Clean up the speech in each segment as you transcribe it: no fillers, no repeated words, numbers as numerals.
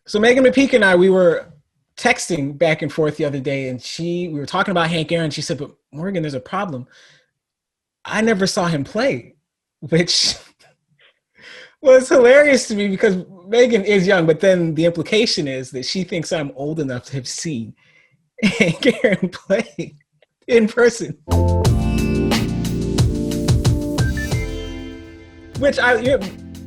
So Megan McPeak and I, we were texting back and forth the other day, and we were talking about Hank Aaron. She said, "But Morgan, there's a problem. I never saw him play," which was hilarious to me because Megan is young, but then the implication is that she thinks I'm old enough to have seen Hank Aaron play in person. Which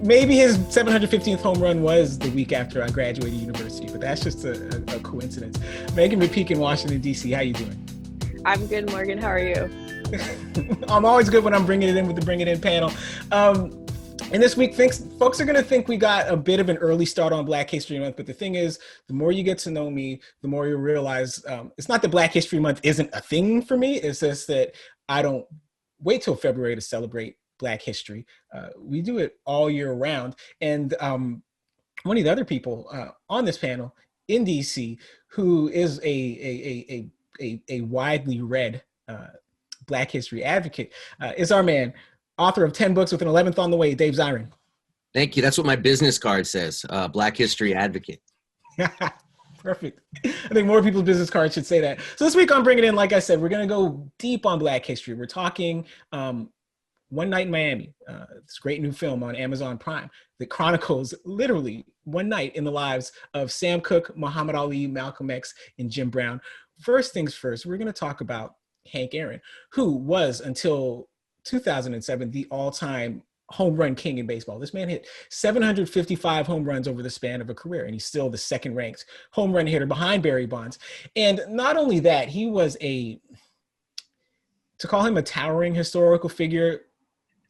maybe his 715th home run was the week after I graduated university, but that's just a coincidence. Megan McPeak in Washington, D.C., how you doing? I'm good, Morgan. How are you? I'm always good when I'm bringing it in with the Bring It In panel. And this week, folks are going to think we got a bit of an early start on Black History Month, but the thing is, the more you get to know me, the more you realize it's not that Black History Month isn't a thing for me. It's just that I don't wait till February to celebrate Black history. We do it all year round. And one of the other people on this panel in DC, who is a widely read Black history advocate, is our man, author of 10 books with an 11th on the way, Dave Zirin. Thank you. That's what my business card says, Black History Advocate. Perfect. I think more people's business cards should say that. So this week on Bring It In, like I said, we're going to go deep on Black history. We're talking One Night in Miami, this great new film on Amazon Prime that chronicles literally one night in the lives of Sam Cooke, Muhammad Ali, Malcolm X, and Jim Brown. First things first, we're going to talk about Hank Aaron, who was until 2007 the all-time home run king in baseball. This man hit 755 home runs over the span of a career, and he's still the second ranked home run hitter behind Barry Bonds. And not only that, he was to call him a towering historical figure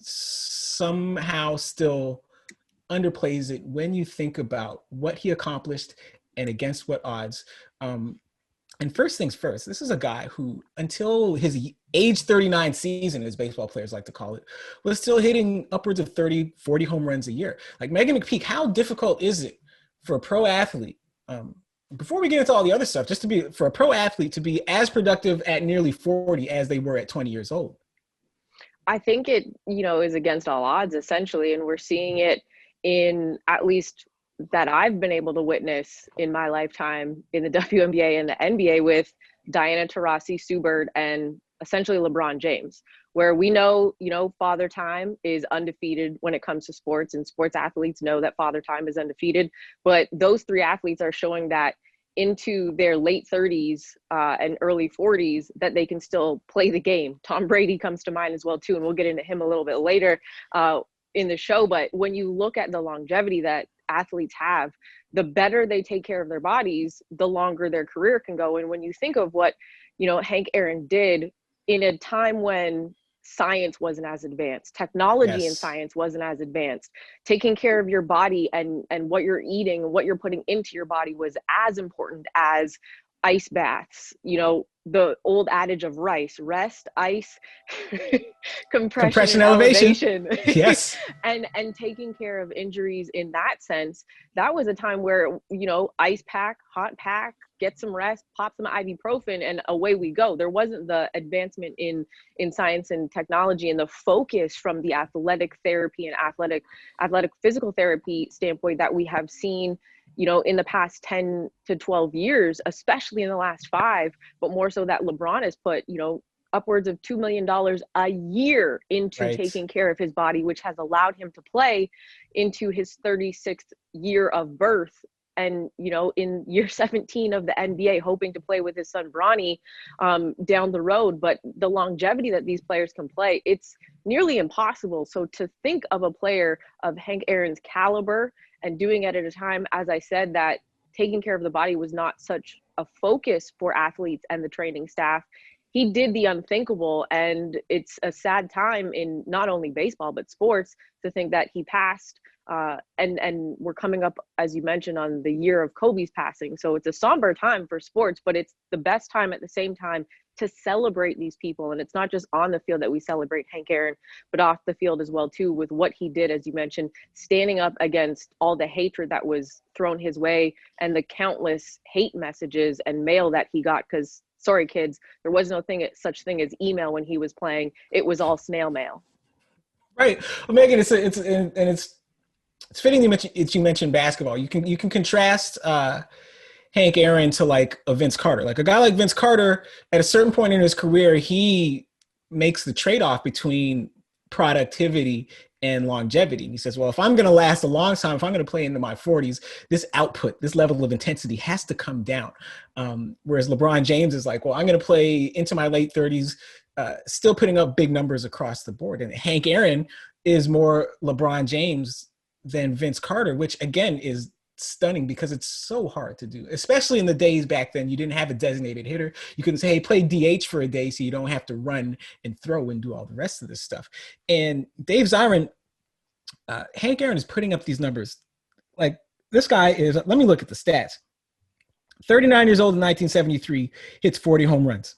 somehow still underplays it when you think about what he accomplished and against what odds. And first things first, this is a guy who, until his age 39 season, as baseball players like to call it, was still hitting upwards of 30, 40 home runs a year. Like Megan McPeak, how difficult is it for a pro athlete, before we get into all the other stuff, just for a pro athlete to be as productive at nearly 40 as they were at 20 years old? I think it, is against all odds, essentially. And we're seeing it in, at least that I've been able to witness in my lifetime, in the WNBA and the NBA with Diana Taurasi, Sue Bird, and essentially LeBron James, where we know, Father Time is undefeated when it comes to sports, and sports athletes know that Father Time is undefeated. But those three athletes are showing that into their late 30s and early 40s that they can still play the game. Tom Brady comes to mind as well too, and we'll get into him a little bit later in the show. But when you look at the longevity that athletes have, the better they take care of their bodies, the longer their career can go. And when you think of what Hank Aaron did in a time when science wasn't as advanced, technology and science wasn't as advanced, taking care of your body and what you're eating and what you're putting into your body was as important as ice baths. The old adage of rest, ice, compression elevation. Yes. and taking care of injuries in that sense. That was a time where, ice pack, hot pack, get some rest, pop some ibuprofen, and away we go. There wasn't the advancement in science and technology and the focus from the athletic therapy and athletic physical therapy standpoint that we have seen, in the past 10 to 12 years, especially in the last 5, but more so that LeBron has put, upwards of $2 million a year into taking care of his body, which has allowed him to play into his 36th year of birth. And, in year 17 of the NBA, hoping to play with his son, Bronny, down the road. But the longevity that these players can play, it's nearly impossible. So to think of a player of Hank Aaron's caliber and doing it at a time, as I said, that taking care of the body was not such a focus for athletes and the training staff, he did the unthinkable. And it's a sad time in not only baseball, but sports to think that he passed. And we're coming up, as you mentioned, on the year of Kobe's passing. So it's a somber time for sports, but it's the best time at the same time to celebrate these people. And it's not just on the field that we celebrate Hank Aaron, but off the field as well, too, with what he did, as you mentioned, standing up against all the hatred that was thrown his way and the countless hate messages and mail that he got. Because, sorry, kids, there was no such thing as email when he was playing. It was all snail mail. Right. Well, Megan, it's it's fitting that you mentioned basketball. You can contrast Hank Aaron to like a Vince Carter. Like a guy like Vince Carter, at a certain point in his career, he makes the trade-off between productivity and longevity. And he says, well, if I'm going to last a long time, if I'm going to play into my 40s, this output, this level of intensity has to come down. Whereas LeBron James is like, well, I'm going to play into my late 30s, still putting up big numbers across the board. And Hank Aaron is more LeBron James than Vince Carter, which again is stunning because it's so hard to do, especially in the days back then. You didn't have a designated hitter. You couldn't say, hey, play DH for a day so you don't have to run and throw and do all the rest of this stuff. And Dave Zirin, Hank Aaron is putting up these numbers. Like this guy is, let me look at the stats. 39 years old in 1973, hits 40 home runs.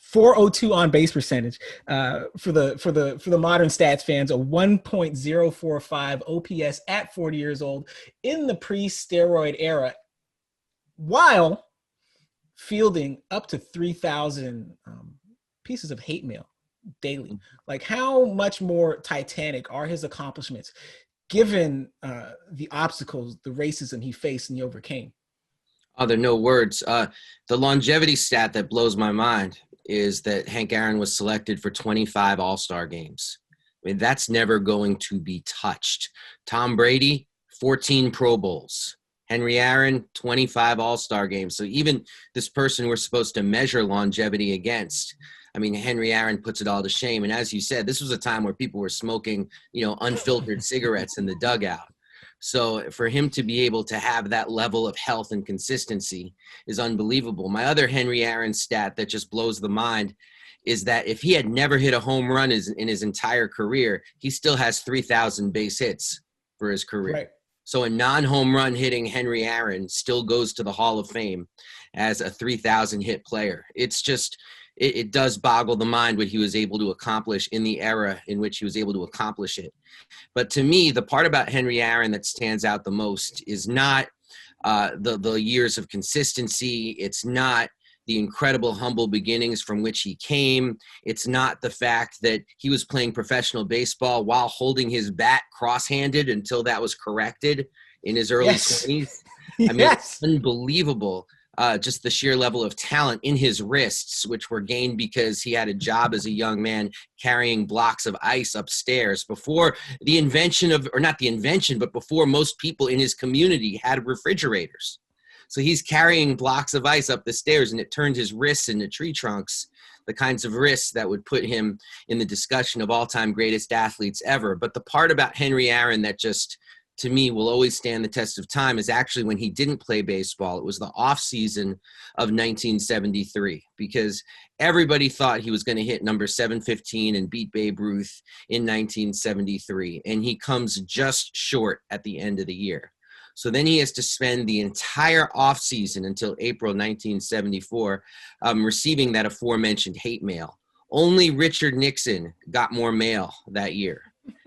402 on base percentage, for the modern stats fans, a 1.045 OPS at 40 years old in the pre-steroid era, while fielding up to 3,000 pieces of hate mail daily. Like, how much more titanic are his accomplishments given the obstacles, the racism he faced and he overcame? Oh, there are no words. The longevity stat that blows my mind is that Hank Aaron was selected for 25 All-Star games. I mean, that's never going to be touched. Tom Brady, 14 Pro Bowls. Henry Aaron, 25 All-Star games. So even this person we're supposed to measure longevity against, I mean, Henry Aaron puts it all to shame. And as you said, this was a time where people were smoking, unfiltered cigarettes in the dugout. So for him to be able to have that level of health and consistency is unbelievable. My other Henry Aaron stat that just blows the mind is that if he had never hit a home run in his entire career, he still has 3,000 base hits for his career. Right. So a non-home run hitting Henry Aaron still goes to the Hall of Fame as a 3,000 hit player. It's just, it does boggle the mind what he was able to accomplish in the era in which he was able to accomplish it. But to me, the part about Henry Aaron that stands out the most is not the years of consistency. It's not the incredible humble beginnings from which he came. It's not the fact that he was playing professional baseball while holding his bat cross-handed until that was corrected in his early 20s. I mean, it's unbelievable. Just the sheer level of talent in his wrists, which were gained because he had a job as a young man carrying blocks of ice upstairs before the invention of, or not the invention, but before most people in his community had refrigerators. So he's carrying blocks of ice up the stairs, and it turned his wrists into tree trunks, the kinds of wrists that would put him in the discussion of all-time greatest athletes ever. But the part about Henry Aaron that just, to me, will always stand the test of time is actually when he didn't play baseball. It was the off season of 1973, because everybody thought he was going to hit number 715 and beat Babe Ruth in 1973. And he comes just short at the end of the year. So then he has to spend the entire off season until April 1974 receiving that aforementioned hate mail. Only Richard Nixon got more mail that year.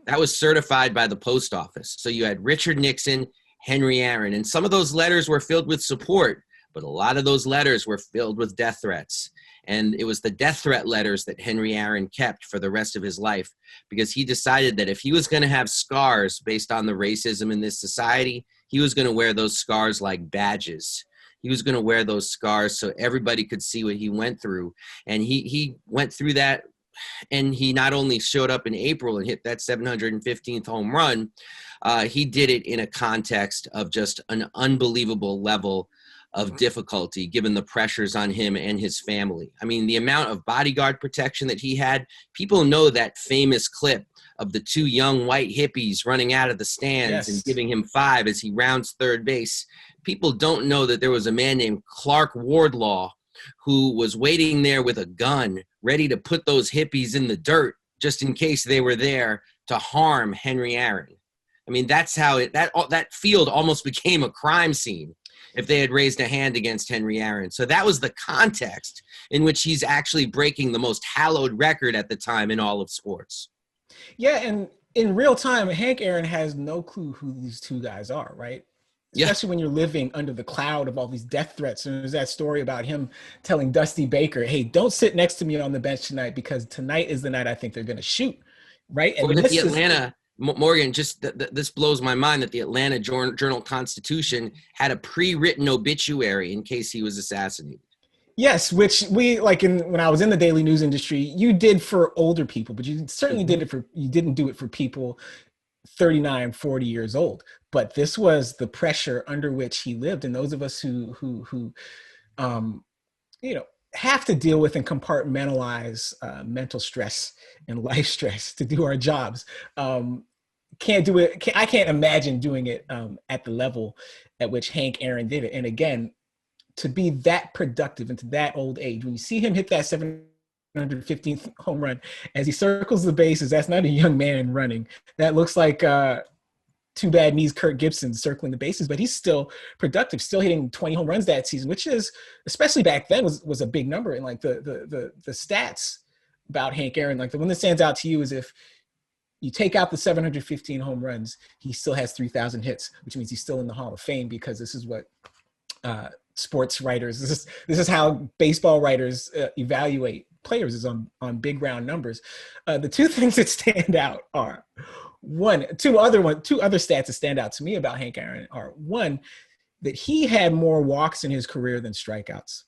That was certified by the post office. So you had Richard Nixon, Henry Aaron, and some of those letters were filled with support, but a lot of those letters were filled with death threats. And it was the death threat letters that Henry Aaron kept for the rest of his life, because he decided that if he was going to have scars based on the racism in this society, he was going to wear those scars like badges. He was going to wear those scars so everybody could see what he went through. And he went through that. And he not only showed up in April and hit that 715th home run, he did it in a context of just an unbelievable level of difficulty given the pressures on him and his family. I mean, the amount of bodyguard protection that he had, people know that famous clip of the two young white hippies running out of the stands and giving him 5 as he rounds third base. People don't know that there was a man named Clark Wardlaw who was waiting there with a gun, ready to put those hippies in the dirt just in case they were there to harm Henry Aaron. I mean, that's how that field almost became a crime scene if they had raised a hand against Henry Aaron. So that was the context in which he's actually breaking the most hallowed record at the time in all of sports. Yeah, and in real time, Hank Aaron has no clue who these two guys are, right? Especially when you're living under the cloud of all these death threats. And there's that story about him telling Dusty Baker, hey, don't sit next to me on the bench tonight because tonight is the night I think they're going to shoot, right? And or that the Morgan, just this blows my mind that the Atlanta Journal-Constitution had a pre-written obituary in case he was assassinated. Yes, which we like when I was in the daily news industry, you did for older people, but you certainly you didn't do it for people 39, 40 years old. But this was the pressure under which he lived. And those of us who you know, have to deal with and compartmentalize mental stress and life stress to do our jobs. Can't do it. I can't imagine doing it at the level at which Hank Aaron did it. And again, to be that productive into that old age, when you see him hit that 715th home run as he circles the bases, that's not a young man running. That looks like Too Bad Me's Kirk Gibson circling the bases, but he's still productive, still hitting 20 home runs that season, which is, especially back then, was a big number. And like the stats about Hank Aaron, like the one that stands out to you is if you take out the 715 home runs, he still has 3,000 hits, which means he's still in the Hall of Fame, because this is what sports writers, this is how baseball writers evaluate players, is on big round numbers. The two things that stand out are two other stats that stand out to me about Hank Aaron are, one, that he had more walks in his career than strikeouts,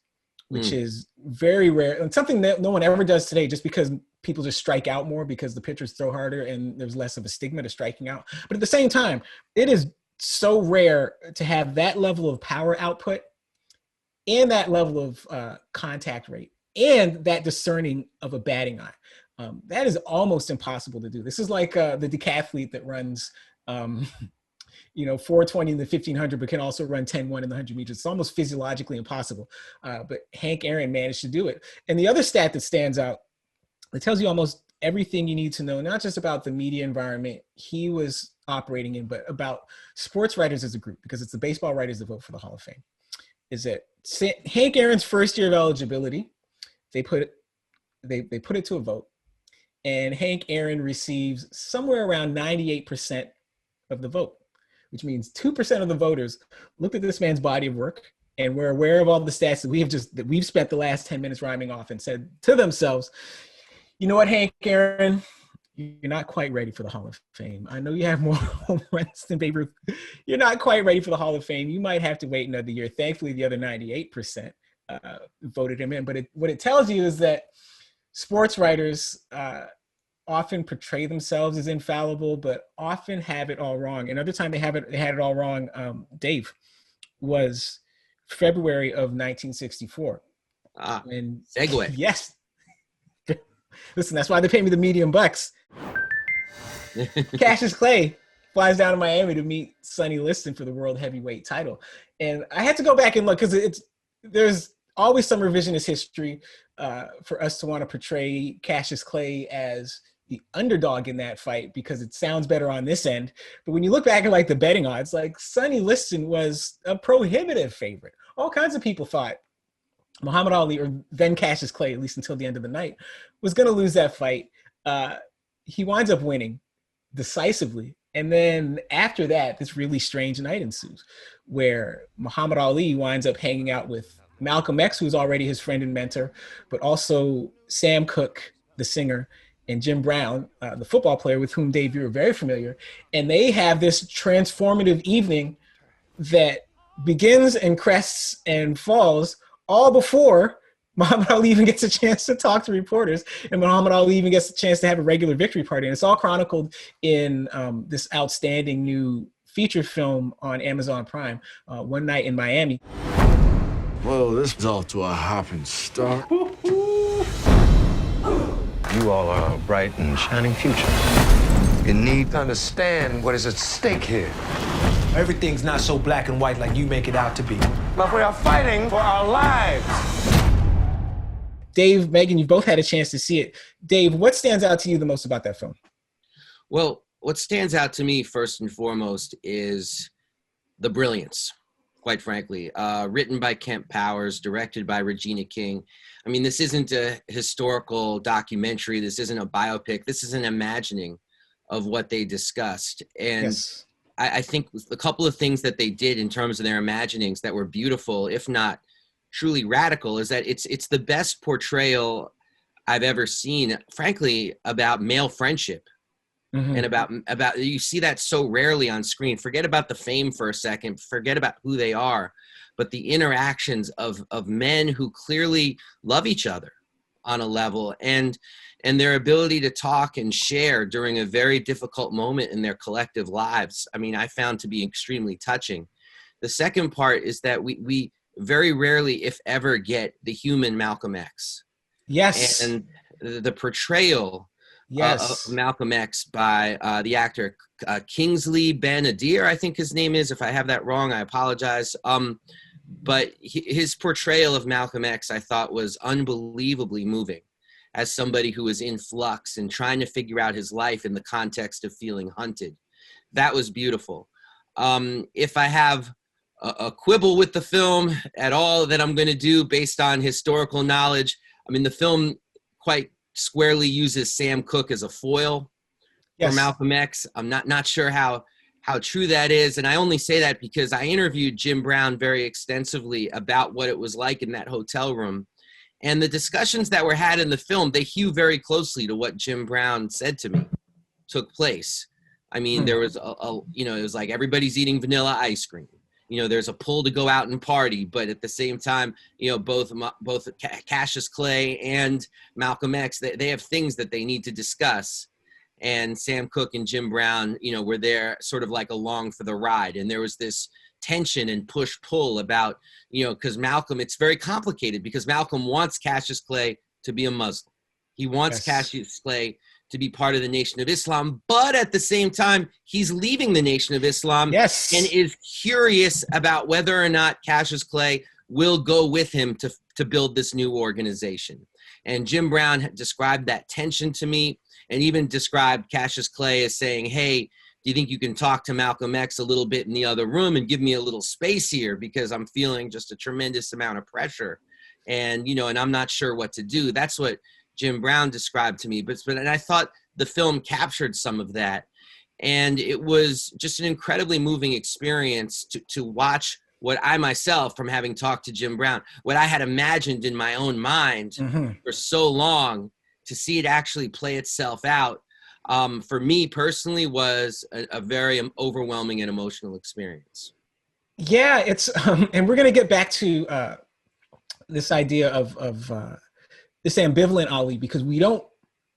which is very rare and something that no one ever does today, just because people just strike out more because the pitchers throw harder and there's less of a stigma to striking out. But at the same time, it is so rare to have that level of power output and that level of contact rate and that discerning of a batting eye. That is almost impossible to do. This is like the decathlete that runs 420 in the 1500, but can also run 10-1 in the 100 meters. It's almost physiologically impossible. But Hank Aaron managed to do it. And the other stat that stands out, it tells you almost everything you need to know, not just about the media environment he was operating in, but about sports writers as a group, because it's the baseball writers that vote for the Hall of Fame, is that Hank Aaron's first year of eligibility, they put it to a vote, and Hank Aaron receives somewhere around 98% of the vote, which means 2% of the voters looked at this man's body of work and were aware of all the stats that we've spent the last 10 minutes rhyming off, and said to themselves, you know what, Hank Aaron, you're not quite ready for the Hall of Fame. I know you have more home runs than Babe Ruth. You're not quite ready for the Hall of Fame. You might have to wait another year. Thankfully, the other 98% voted him in. But what it tells you is that sports writers often portray themselves as infallible, but often have it all wrong. Another time they had it all wrong, Dave, was February of 1964. And segue. Yes. Listen, that's why they pay me the medium bucks. Cassius Clay flies down to Miami to meet Sonny Liston for the world heavyweight title. And I had to go back and look, because there's always some revisionist history for us to want to portray Cassius Clay as the underdog in that fight, because it sounds better on this end. But when you look back at like the betting odds, like Sonny Liston was a prohibitive favorite. All kinds of people thought Muhammad Ali, or then Cassius Clay, at least until the end of the night, was going to lose that fight. He winds up winning decisively. And then after that, this really strange night ensues, where Muhammad Ali winds up hanging out with Malcolm X, who's already his friend and mentor, but also Sam Cooke, the singer, and Jim Brown, the football player with whom, Dave, you're very familiar. And they have this transformative evening that begins and crests and falls all before Muhammad Ali even gets a chance to talk to reporters, and Muhammad Ali even gets a chance to have a regular victory party. And it's all chronicled in this outstanding new feature film on Amazon Prime, One Night in Miami. Well, this is off to a hopping start. You all are a bright and shining future. You need to understand what is at stake here. Everything's not so black and white like you make it out to be. But we are fighting for our lives. Dave, Megan, you both had a chance to see it. Dave, what stands out to you the most about that film? Well, what stands out to me first and foremost is the brilliance, quite frankly. Written by Kent Powers, directed by Regina King. I mean, this isn't a historical documentary. This isn't a biopic. This is an imagining of what they discussed. And yes. I think a couple of things that they did in terms of their imaginings that were beautiful, if not truly radical, is that it's the best portrayal I've ever seen, frankly, about male friendship and about you see that so rarely on screen. Forget about the fame for a second, forget about who they are, but the interactions of men who clearly love each other on a level, and their ability to talk and share during a very difficult moment in their collective lives, I mean, I found to be extremely touching. The second part is that we very rarely, if ever, get the human Malcolm X. Yes. And the portrayal of Yes. Malcolm X by the actor Kingsley Ben-Adir, I think his name is. If I have that wrong, I apologize. But his portrayal of Malcolm X, I thought, was unbelievably moving, as somebody who was in flux and trying to figure out his life in the context of feeling hunted. That was beautiful. If I have a quibble with the film at all that I'm going to do based on historical knowledge, I mean, the film quite squarely uses Sam Cooke as a foil for Malcolm X. I'm not sure how true that is. And I only say that because I interviewed Jim Brown very extensively about what it was like in that hotel room. And the discussions that were had in the film, they hew very closely to what Jim Brown said to me took place. I mean, there was it was like everybody's eating vanilla ice cream. You know, there's a pull to go out and party, but at the same time, you know, both Cassius Clay and Malcolm X, they have things that they need to discuss. And Sam Cooke and Jim Brown, you know, were there sort of like along for the ride. And there was this tension and push-pull about, you know, because Malcolm, it's very complicated because Malcolm wants Cassius Clay to be a Muslim. He wants Cassius Clay to be part of the Nation of Islam, but at the same time, he's leaving the Nation of Islam and is curious about whether or not Cassius Clay will go with him to build this new organization. And Jim Brown described that tension to me, and even described Cassius Clay as saying, hey, do you think you can talk to Malcolm X a little bit in the other room and give me a little space here because I'm feeling just a tremendous amount of pressure and, you know, and I'm not sure what to do. That's what Jim Brown described to me. And I thought the film captured some of that. And it was just an incredibly moving experience to watch what I myself, from having talked to Jim Brown, what I had imagined in my own mind for so long, to see it actually play itself out, for me personally, was a very overwhelming and emotional experience. Yeah, it's and we're gonna get back to this idea of this ambivalent Ali, because we don't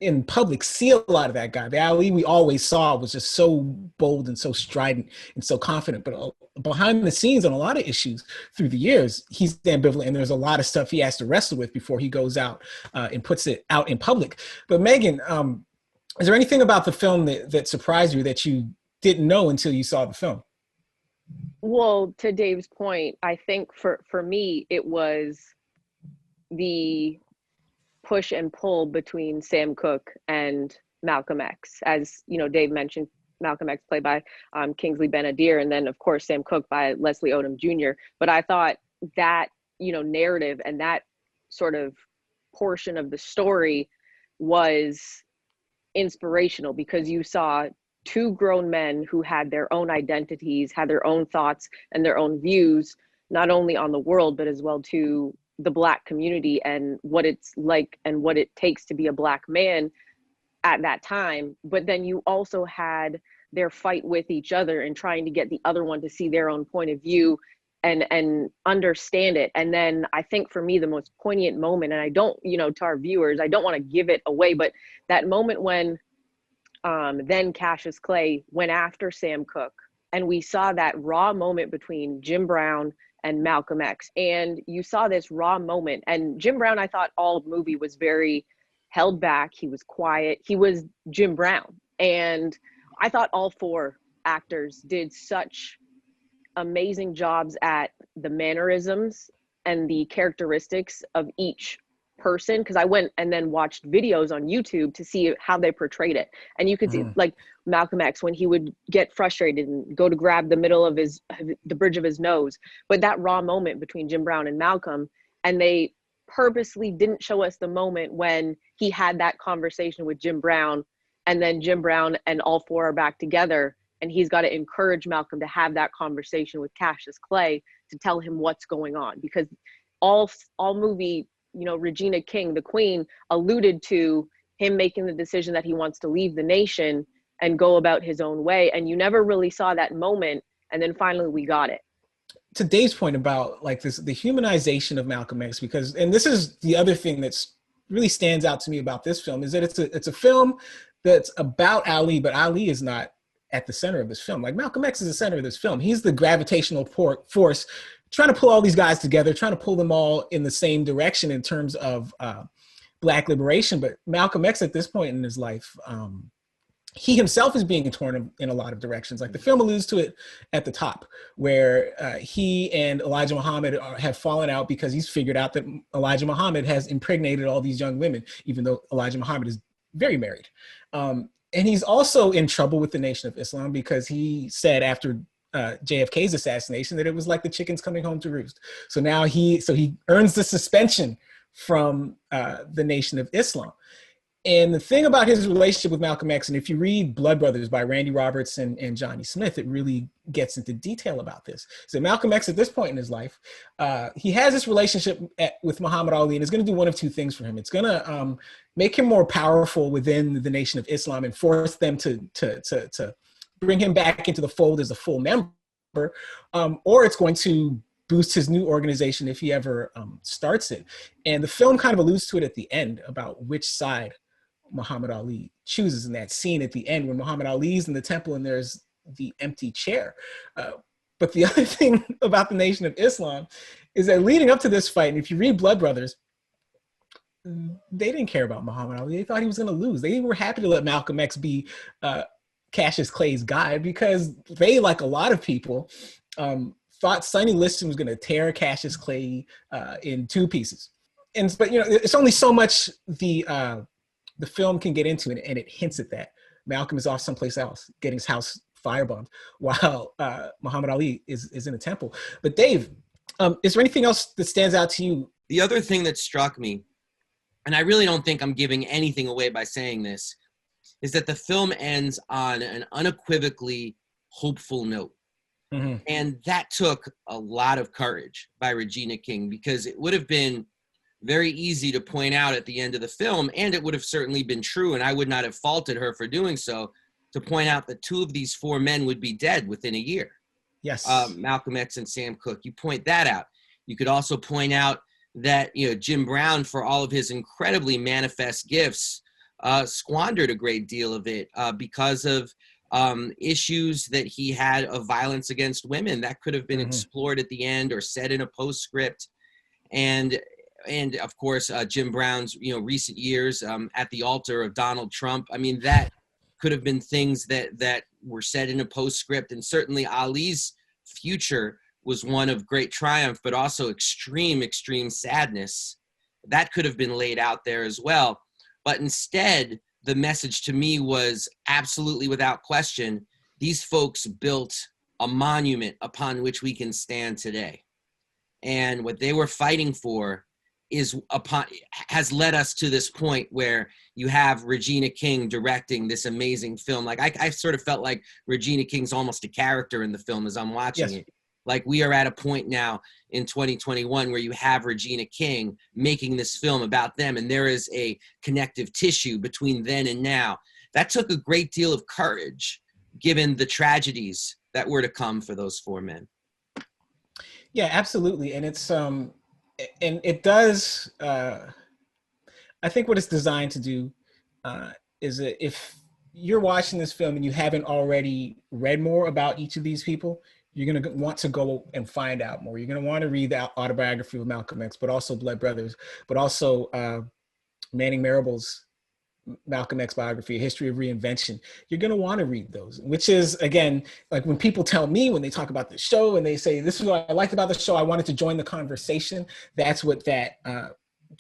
in public see a lot of that guy. The Ali we always saw was just so bold and so strident and so confident, but behind the scenes on a lot of issues through the years, he's ambivalent, and there's a lot of stuff he has to wrestle with before he goes out and puts it out in public. But Megan, is there anything about the film that surprised you that you didn't know until you saw the film? Well, to Dave's point, I think for me, it was the push and pull between Sam Cooke and Malcolm X. As you know, Dave mentioned, Malcolm X played by Kingsley Ben-Adir, and then of course Sam Cooke by Leslie Odom Jr. But I thought that, you know, narrative and that sort of portion of the story was inspirational, because you saw two grown men who had their own identities, had their own thoughts and their own views, not only on the world, but as well to the Black community and what it's like and what it takes to be a Black man at that time. But then you also had their fight with each other and trying to get the other one to see their own point of view and understand it. And then I think for me, the most poignant moment, and I don't, you know, to our viewers, I don't want to give it away, but that moment when then Cassius Clay went after Sam Cooke, and we saw that raw moment between Jim Brown and Malcolm X. And you saw this raw moment, and Jim Brown, I thought all movie was very held back. He was quiet. He was Jim Brown. And I thought all four actors did such amazing jobs at the mannerisms and the characteristics of each person, because I went and then watched videos on YouTube to see how they portrayed it. And you could see, like Malcolm X, when he would get frustrated and go to grab the middle of the bridge of his nose. But that raw moment between Jim Brown and Malcolm, and they purposely didn't show us the moment when he had that conversation with Jim Brown, and then Jim Brown and all four are back together, and he's got to encourage Malcolm to have that conversation with Cassius Clay to tell him what's going on. Because all movie, you know, Regina King, the Queen, alluded to him making the decision that he wants to leave the nation, and go about his own way. And you never really saw that moment. And then finally we got it. To Dave's point about like this, the humanization of Malcolm X, because, and this is the other thing that's really stands out to me about this film, is that it's a film that's about Ali, but Ali is not at the center of this film. Like Malcolm X is the center of this film. He's the gravitational force trying to pull all these guys together, trying to pull them all in the same direction in terms of Black liberation. But Malcolm X at this point in his life, he himself is being torn in a lot of directions. Like the film alludes to it at the top, where he and Elijah Muhammad have fallen out because he's figured out that Elijah Muhammad has impregnated all these young women, even though Elijah Muhammad is very married. And he's also in trouble with the Nation of Islam because he said after JFK's assassination that it was like the chickens coming home to roost. So now he earns the suspension from the Nation of Islam. And the thing about his relationship with Malcolm X, and if you read Blood Brothers by Randy Roberts and Johnny Smith, it really gets into detail about this. So Malcolm X, at this point in his life, he has this relationship with Muhammad Ali, and it's going to do one of two things for him. It's going to make him more powerful within the Nation of Islam and force them to bring him back into the fold as a full member, or it's going to boost his new organization if he ever starts it. And the film kind of alludes to it at the end about which side Muhammad Ali chooses in that scene at the end when Muhammad Ali's in the temple and there's the empty chair. But the other thing about the Nation of Islam is that leading up to this fight, and if you read Blood Brothers, they didn't care about Muhammad Ali. They thought he was going to lose. They were happy to let Malcolm X be Cassius Clay's guy because they, like a lot of people, thought Sonny Liston was going to tear Cassius Clay in two pieces. But it's only so much the film can get into it, and it hints at that. Malcolm is off someplace else, getting his house firebombed, while Muhammad Ali is in a temple. But Dave, is there anything else that stands out to you? The other thing that struck me, and I really don't think I'm giving anything away by saying this, is that the film ends on an unequivocally hopeful note. Mm-hmm. And that took a lot of courage by Regina King, because it would have been very easy to point out at the end of the film, and it would have certainly been true, and I would not have faulted her for doing so, to point out that two of these four men would be dead within a year. Yes. Malcolm X and Sam Cooke. You point that out. You could also point out that Jim Brown, for all of his incredibly manifest gifts, squandered a great deal of it because of issues that he had of violence against women. That could have been explored at the end or said in a postscript. And of course, Jim Brown's recent years at the altar of Donald Trump. I mean, that could have been things that were said in a postscript. And certainly Ali's future was one of great triumph, but also extreme sadness. That could have been laid out there as well. But instead, the message to me was absolutely without question, these folks built a monument upon which we can stand today. And what they were fighting for has led us to this point where you have Regina King directing this amazing film. Like I sort of felt like Regina King's almost a character in the film as I'm watching it. Like we are at a point now in 2021 where you have Regina King making this film about them, and there is a connective tissue between then and now. That took a great deal of courage, given the tragedies that were to come for those four men. Yeah, absolutely. And it's and it does, I think what it's designed to do is that if you're watching this film and you haven't already read more about each of these people, you're going to want to go and find out more. You're going to want to read the autobiography of Malcolm X, but also Blood Brothers, but also Manning Marable's Malcolm X biography, A History of Reinvention. You're going to want to read those, which is, again, like when people tell me, when they talk about the show and they say, this is what I liked about the show, I wanted to join the conversation. That's what that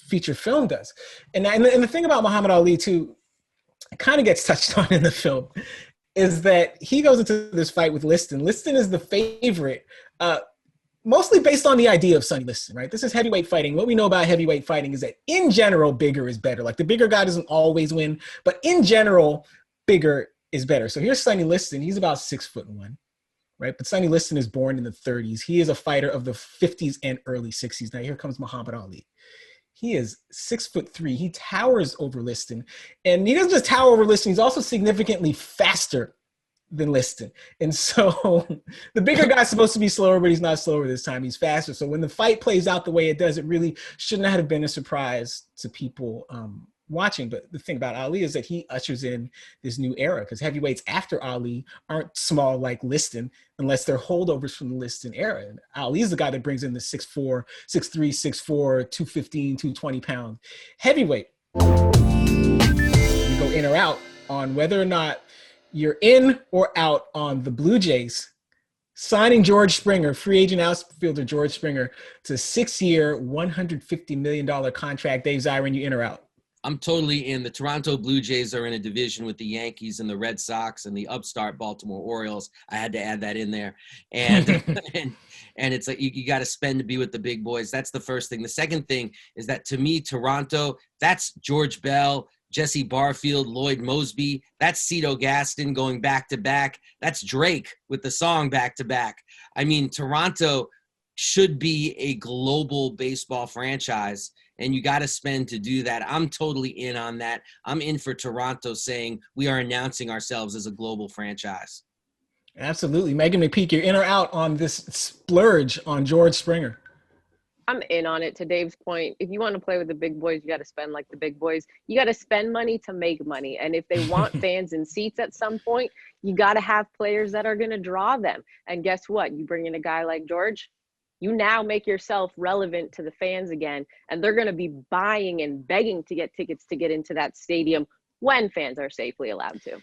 feature film does. And the thing about Muhammad Ali too, it kind of gets touched on in the film, is that he goes into this fight with Liston. Liston is the favorite, mostly based on the idea of Sonny Liston, right? This is heavyweight fighting. What we know about heavyweight fighting is that in general, bigger is better. Like the bigger guy doesn't always win, but in general, bigger is better. So here's Sonny Liston. He's about 6'1", right? But Sonny Liston is born in the 30s. He is a fighter of the 50s and early 60s. Now here comes Muhammad Ali. He is 6'3". He towers over Liston, and he doesn't just tower over Liston. He's also significantly faster than Liston. And so the bigger guy's supposed to be slower, but he's not slower this time. He's faster. So when the fight plays out the way it does, it really shouldn't have been a surprise to people watching. But the thing about Ali is that he ushers in this new era, because heavyweights after Ali aren't small like Liston unless they're holdovers from the Liston era. And Ali's the guy that brings in the 6'4", 6'3", 6'4", 215, 220-pound heavyweight. You go in or out on whether or not you're in or out on the Blue Jays signing George Springer, free agent outfielder George Springer, to a 6-year, $150 million contract. Dave Zirin, you in or out? I'm totally in. The Toronto Blue Jays are in a division with the Yankees and the Red Sox and the upstart Baltimore Orioles. I had to add that in there. And and it's like you got to spend to be with the big boys. That's the first thing. The second thing is that, to me, Toronto, that's George Bell, Jesse Barfield, Lloyd Mosby. That's Cito Gaston going back-to-back. That's Drake with the song back-to-back. I mean, Toronto should be a global baseball franchise, and you got to spend to do that. I'm totally in on that. I'm in for Toronto saying we are announcing ourselves as a global franchise. Absolutely. Megan McPeak, you're in or out on this splurge on George Springer? I'm in on it. To Dave's point, if you want to play with the big boys, you got to spend like the big boys. You got to spend money to make money. And if they want fans and seats at some point, you got to have players that are going to draw them. And guess what? You bring in a guy like George, you now make yourself relevant to the fans again, and they're going to be buying and begging to get tickets to get into that stadium when fans are safely allowed to.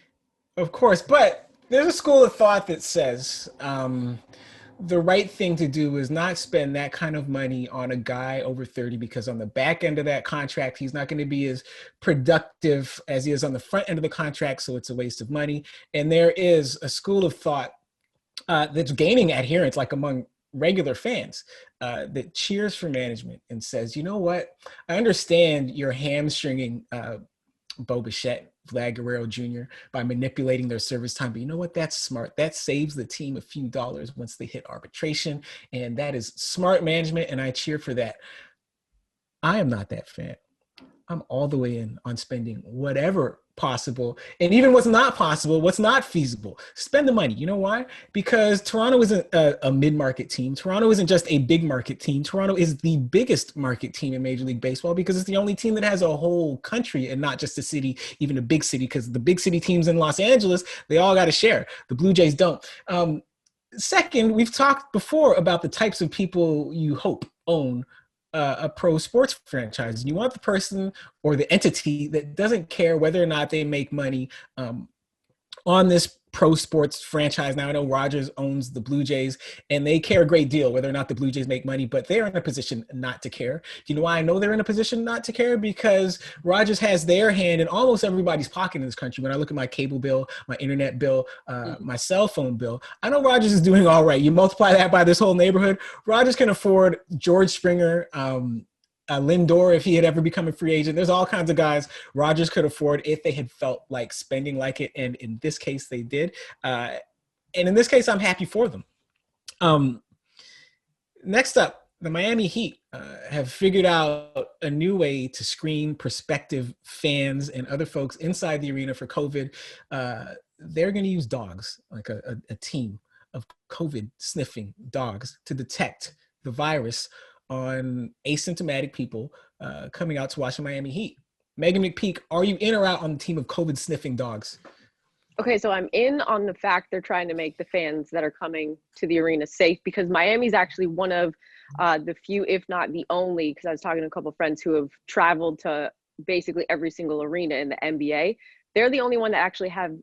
Of course, but there's a school of thought that says the right thing to do is not spend that kind of money on a guy over 30, because on the back end of that contract, he's not going to be as productive as he is on the front end of the contract, so it's a waste of money. And there is a school of thought that's gaining adherence, like among regular fans, that cheers for management and says, you know what, I understand you're hamstringing Bo Bichette, Vlad Guerrero Jr. by manipulating their service time, but you know what, that's smart. That saves the team a few dollars once they hit arbitration, and that is smart management, and I cheer for that. I am not that fan. I'm all the way in on spending whatever possible, and even what's not possible, what's not feasible. Spend the money. You know why? Because Toronto isn't a mid-market team. Toronto isn't just a big market team. Toronto is the biggest market team in Major League Baseball, because it's the only team that has a whole country and not just a city, even a big city, because the big city teams in Los Angeles, they all got to share. The Blue Jays don't. Second, we've talked before about the types of people you hope own a pro sports franchise. You want the person or the entity that doesn't care whether or not they make money on this pro sports franchise. Now, I know Rogers owns the Blue Jays, and they care a great deal whether or not the Blue Jays make money, but they're in a position not to care. Do you know why I know they're in a position not to care? Because Rogers has their hand in almost everybody's pocket in this country. When I look at my cable bill, my internet bill, my cell phone bill, I know Rogers is doing all right. You multiply that by this whole neighborhood, Rogers can afford George Springer, Lindor, if he had ever become a free agent. There's all kinds of guys Rogers could afford if they had felt like spending like it. And in this case, they did. And in this case, I'm happy for them. Next up, the Miami Heat have figured out a new way to screen prospective fans and other folks inside the arena for COVID. They're going to use dogs, like a team of COVID sniffing dogs, to detect the virus on asymptomatic people coming out to watch the Miami Heat. Megan McPeak, are you in or out on the team of COVID sniffing dogs? Okay, so I'm in on the fact they're trying to make the fans that are coming to the arena safe, because Miami's actually one of the few, if not the only, because I was talking to a couple of friends who have traveled to basically every single arena in the NBA. They're the only one that actually have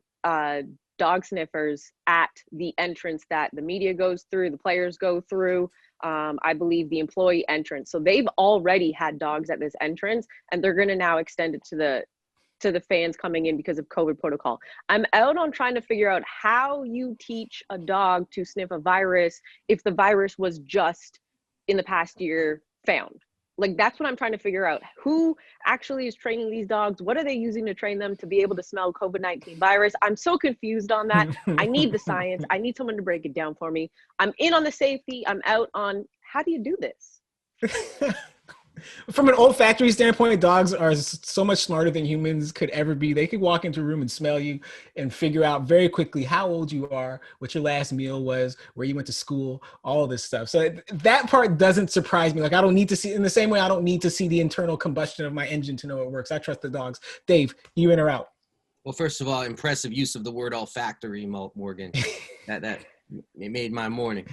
dog sniffers at the entrance that the media goes through, the players go through, I believe the employee entrance. So they've already had dogs at this entrance, and they're going to now extend it to the fans coming in because of COVID protocol. I'm out on trying to figure out how you teach a dog to sniff a virus if the virus was just in the past year found. Like, that's what I'm trying to figure out. Who actually is training these dogs? What are they using to train them to be able to smell COVID-19 virus? I'm so confused on that. I need the science. I need someone to break it down for me. I'm in on the safety. I'm out on how do you do this? From an olfactory standpoint, dogs are so much smarter than humans could ever be. They could walk into a room and smell you and figure out very quickly how old you are, what your last meal was, where you went to school, all of this stuff. So that part doesn't surprise me. Like, I don't need to see, in the same way, I don't need to see the internal combustion of my engine to know it works. I trust the dogs. Dave, you in or out? Well, first of all, impressive use of the word olfactory, Morgan. That it made my morning.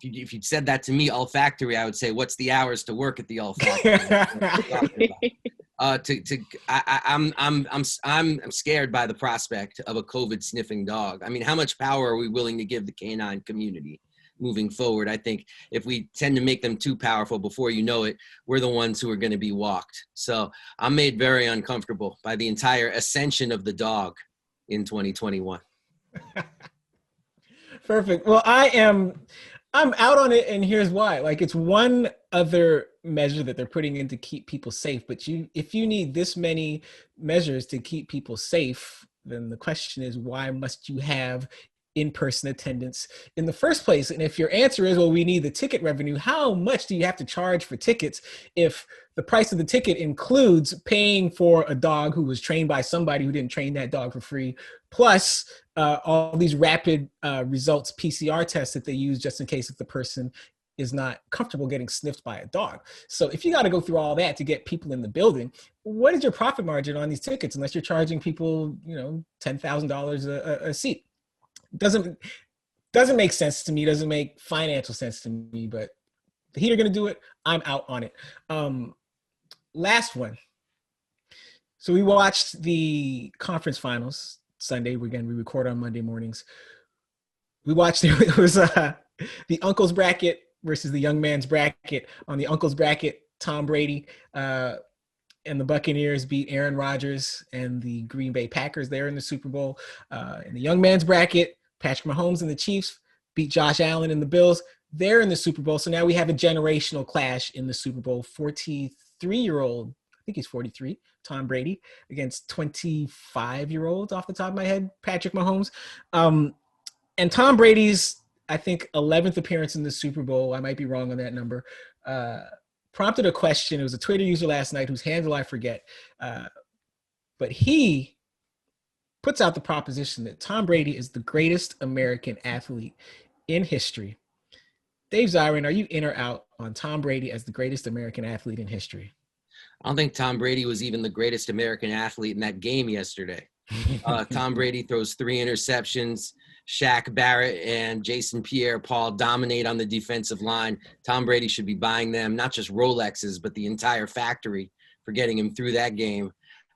If you'd said that to me, olfactory, I would say, "What's the hours to work at the olfactory?" I'm scared by the prospect of a COVID sniffing dog. I mean, how much power are we willing to give the canine community moving forward? I think if we tend to make them too powerful, before you know it, we're the ones who are going to be walked. So I'm made very uncomfortable by the entire ascension of the dog in 2021. Perfect. Well, I'm out on it, and here's why. Like, it's one other measure that they're putting in to keep people safe, but if you need this many measures to keep people safe, then the question is, why must you have in-person attendance in the first place? And if your answer is, well, we need the ticket revenue, how much do you have to charge for tickets if the price of the ticket includes paying for a dog who was trained by somebody who didn't train that dog for free, plus all these rapid results PCR tests that they use just in case if the person is not comfortable getting sniffed by a dog? So if you got to go through all that to get people in the building, what is your profit margin on these tickets unless you're charging people, $10,000 a seat? Doesn't make sense to me. Doesn't make financial sense to me. But the Heat are going to do it. I'm out on it. Last one. So we watched the conference finals Sunday. We record on Monday mornings. We watched it was the uncle's bracket versus the young man's bracket. On the uncle's bracket, Tom Brady and the Buccaneers beat Aaron Rodgers and the Green Bay Packers there in the Super Bowl. In the young man's bracket, Patrick Mahomes and the Chiefs beat Josh Allen and the Bills. They're in the Super Bowl. So now we have a generational clash in the Super Bowl. 43-year-old, I think he's 43, Tom Brady against 25-year-old, off the top of my head, Patrick Mahomes. And Tom Brady's, I think, 11th appearance in the Super Bowl, I might be wrong on that number, prompted a question. It was a Twitter user last night whose handle I forget. But he puts out the proposition that Tom Brady is the greatest American athlete in history. Dave Zirin, are you in or out on Tom Brady as the greatest American athlete in history? I don't think Tom Brady was even the greatest American athlete in that game yesterday. Tom Brady throws 3 interceptions. Shaq Barrett and Jason Pierre-Paul dominate on the defensive line. Tom Brady should be buying them not just Rolexes, but the entire factory for getting him through that game.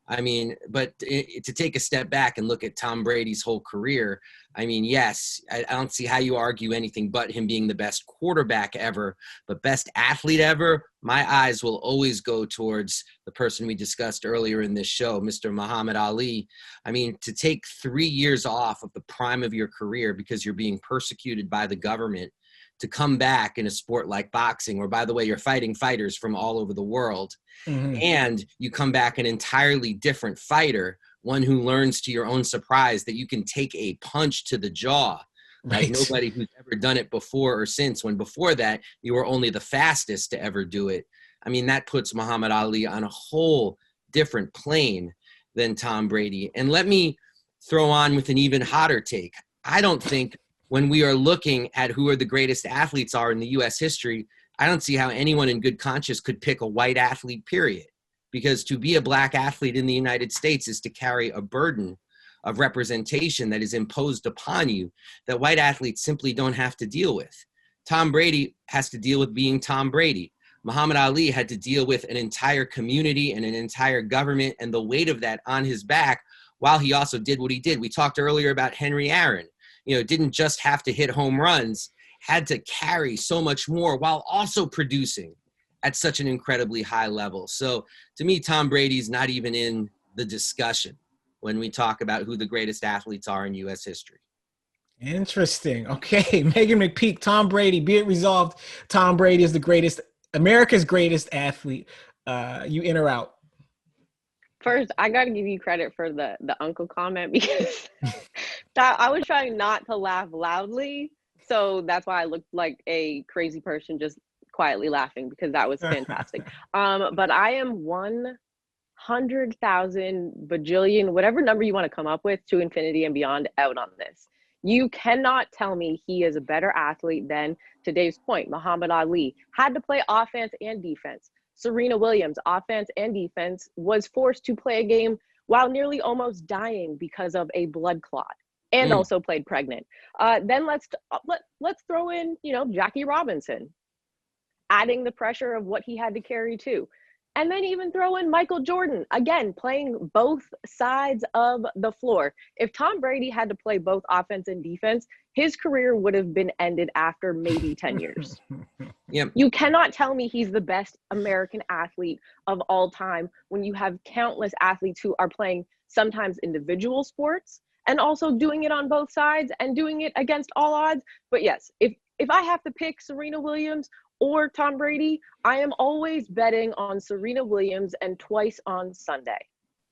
I mean, but to take a step back and look at Tom Brady's whole career, I mean, yes, I don't see how you argue anything but him being the best quarterback ever, but best athlete ever. My eyes will always go towards the person we discussed earlier in this show, Mr. Muhammad Ali. I mean, to take 3 years off of the prime of your career because you're being persecuted by the government, to come back in a sport like boxing, where, by the way, you're fighting fighters from all over the world, and you come back an entirely different fighter, one who learns to your own surprise that you can take a punch to the jaw like nobody who's ever done it before or since, when before that you were only the fastest to ever do it. I mean, that puts Muhammad Ali on a whole different plane than Tom Brady. And let me throw on with an even hotter take. I don't think, when we are looking at who are the greatest athletes are in the U.S. history, I don't see how anyone in good conscience could pick a white athlete, period. Because to be a black athlete in the United States is to carry a burden of representation that is imposed upon you that white athletes simply don't have to deal with. Tom Brady has to deal with being Tom Brady. Muhammad Ali had to deal with an entire community and an entire government and the weight of that on his back while he also did what he did. We talked earlier about Henry Aaron. Didn't just have to hit home runs, had to carry so much more while also producing at such an incredibly high level. So to me, Tom Brady's not even in the discussion when we talk about who the greatest athletes are in U.S. history. Interesting. Okay, Megan McPeak, Tom Brady, be it resolved. Tom Brady is the greatest, America's greatest athlete. You in or out? First, I got to give you credit for the uncle comment, because I was trying not to laugh loudly. So that's why I looked like a crazy person just quietly laughing because that was fantastic. But I am 100,000 bajillion, whatever number you want to come up with, to infinity and beyond out on this. You cannot tell me he is a better athlete than, to Dave's point, Muhammad Ali had to play offense and defense. Serena Williams, offense and defense, was forced to play a game while nearly almost dying because of a blood clot, and also played pregnant. Then let's throw in, Jackie Robinson, adding the pressure of what he had to carry too. And then even throw in Michael Jordan, again, playing both sides of the floor. If Tom Brady had to play both offense and defense, his career would have been ended after maybe 10 years. Yep. You cannot tell me he's the best American athlete of all time when you have countless athletes who are playing sometimes individual sports and also doing it on both sides and doing it against all odds. But yes, if I have to pick Serena Williams or Tom Brady, I am always betting on Serena Williams and twice on Sunday.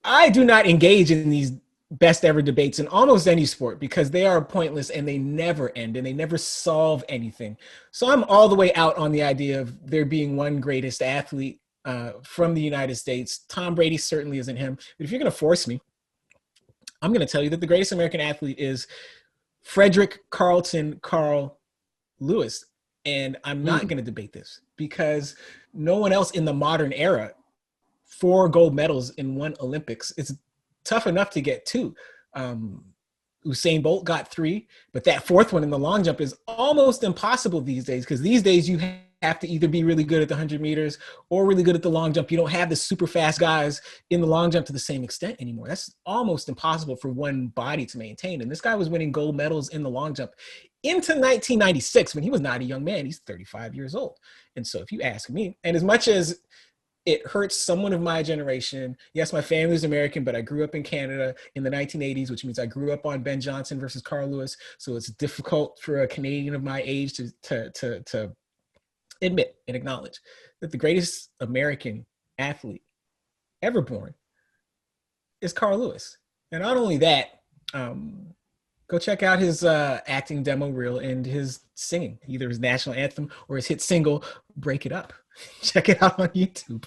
I do not engage in these best ever debates in almost any sport because they are pointless and they never end and they never solve anything. So I'm all the way out on the idea of there being one greatest athlete from the United States. Tom Brady certainly isn't him. But if you're going to force me, I'm going to tell you that the greatest American athlete is Frederick Carlton Carl Lewis. And I'm not going to debate this because no one else in the modern era, 4 gold medals in 1 Olympics. It's tough enough to get 2. Usain Bolt got 3, but that 4th one in the long jump is almost impossible these days because these days you have to either be really good at the 100 meters or really good at the long jump. You don't have the super fast guys in the long jump to the same extent anymore. That's almost impossible for one body to maintain. And this guy was winning gold medals in the long jump into 1996 when he was not a young man. He's 35 years old. And so if you ask me, and as much as it hurts someone of my generation, yes, my family's American, but I grew up in Canada in the 1980s, which means I grew up on Ben Johnson versus Carl Lewis. So it's difficult for a Canadian of my age to admit and acknowledge that the greatest American athlete ever born is Carl Lewis. And not only that, go check out his acting demo reel and his singing, either his national anthem or his hit single, Break It Up. Check it out on YouTube.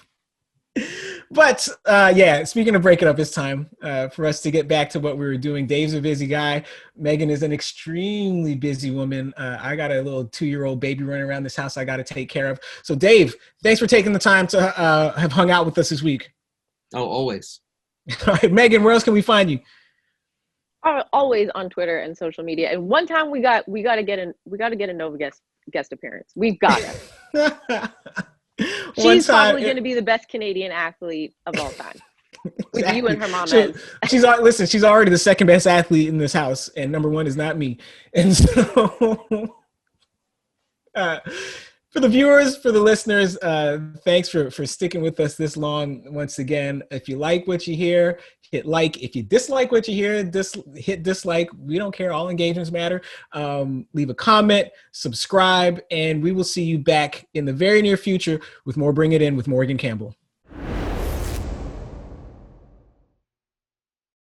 But yeah, speaking of Break It Up, it's time for us to get back to what we were doing. Dave's a busy guy. Megan is an extremely busy woman. I got a little 2-year-old baby running around this house I got to take care of. So Dave, thanks for taking the time to have hung out with us this week. Oh, always. All right, Megan, where else can we find you? Always on Twitter and social media. And one time we got to get a Nova guest appearance. We've got it. She's probably going to be the best Canadian athlete of all time. With Exactly. you and her mom. She's already the second best athlete in this house, and number 1 is not me. And so for the viewers, for the listeners, thanks for sticking with us this long. Once again, if you like what you hear, hit like. If you dislike what you hear, hit dislike. We don't care. All engagements matter. Leave a comment, subscribe, and we will see you back in the very near future with more Bring It In with Morgan Campbell.